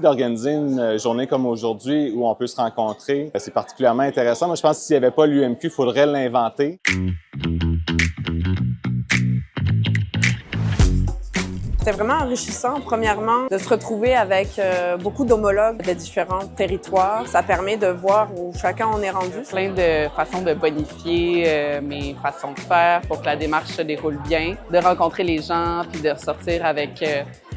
D'organiser une journée comme aujourd'hui où on peut se rencontrer, c'est particulièrement intéressant. Moi, je pense que s'il n'y avait pas l'UMQ, il faudrait l'inventer. C'est vraiment enrichissant, premièrement, de se retrouver avec beaucoup d'homologues de différents territoires. Ça permet de voir où chacun en est rendu. Plein de façons de bonifier mes façons de faire pour que la démarche se déroule bien, de rencontrer les gens puis de ressortir avec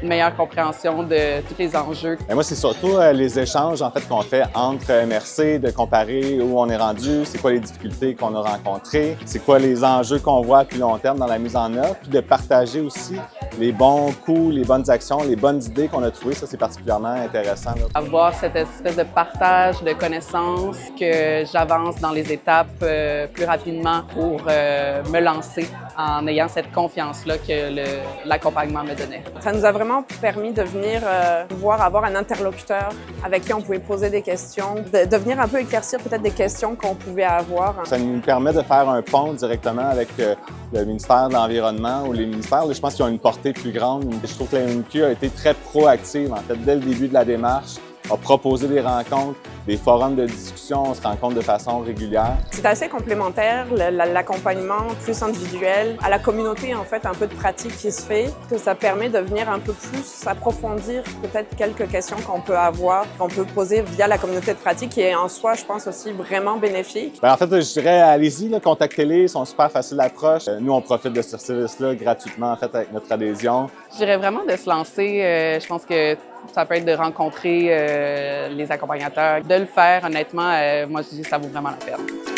une meilleure compréhension de tous les enjeux. Et moi, c'est surtout les échanges en fait, qu'on fait entre MRC, de comparer où on est rendu, c'est quoi les difficultés qu'on a rencontrées, c'est quoi les enjeux qu'on voit à plus long terme dans la mise en œuvre, puis de partager aussi les bons coups, les bonnes actions, les bonnes idées qu'on a trouvées. Ça, c'est particulièrement intéressant. Là. Avoir cette espèce de partage de connaissances, que j'avance dans les étapes plus rapidement pour me lancer en ayant cette confiance-là que l'accompagnement me donnait. Ça nous a vraiment permis de venir pouvoir avoir un interlocuteur avec qui on pouvait poser des questions, de venir un peu éclaircir peut-être des questions qu'on pouvait avoir. Ça nous permet de faire un pont directement avec le ministère de l'Environnement ou les ministères. Là, je pense qu'ils ont une portée plus grande. Je trouve que la UMQ a été très proactive, en fait, dès le début de la démarche, a proposé des rencontres, des forums de discussion, on se rencontre de façon régulière. C'est assez complémentaire, l'accompagnement plus individuel, à la communauté, en fait, un peu de pratique qui se fait, que ça permet de venir un peu plus approfondir peut-être quelques questions qu'on peut avoir, qu'on peut poser via la communauté de pratique, qui est en soi, je pense, aussi vraiment bénéfique. En fait, je dirais, allez-y, contactez-les, ils sont super faciles d'approche. Nous, on profite de ce service-là gratuitement, en fait, avec notre adhésion. Je dirais vraiment de se lancer. Je pense que ça peut être de rencontrer les accompagnateurs. De le faire, honnêtement, moi, je dis que ça vaut vraiment la peine.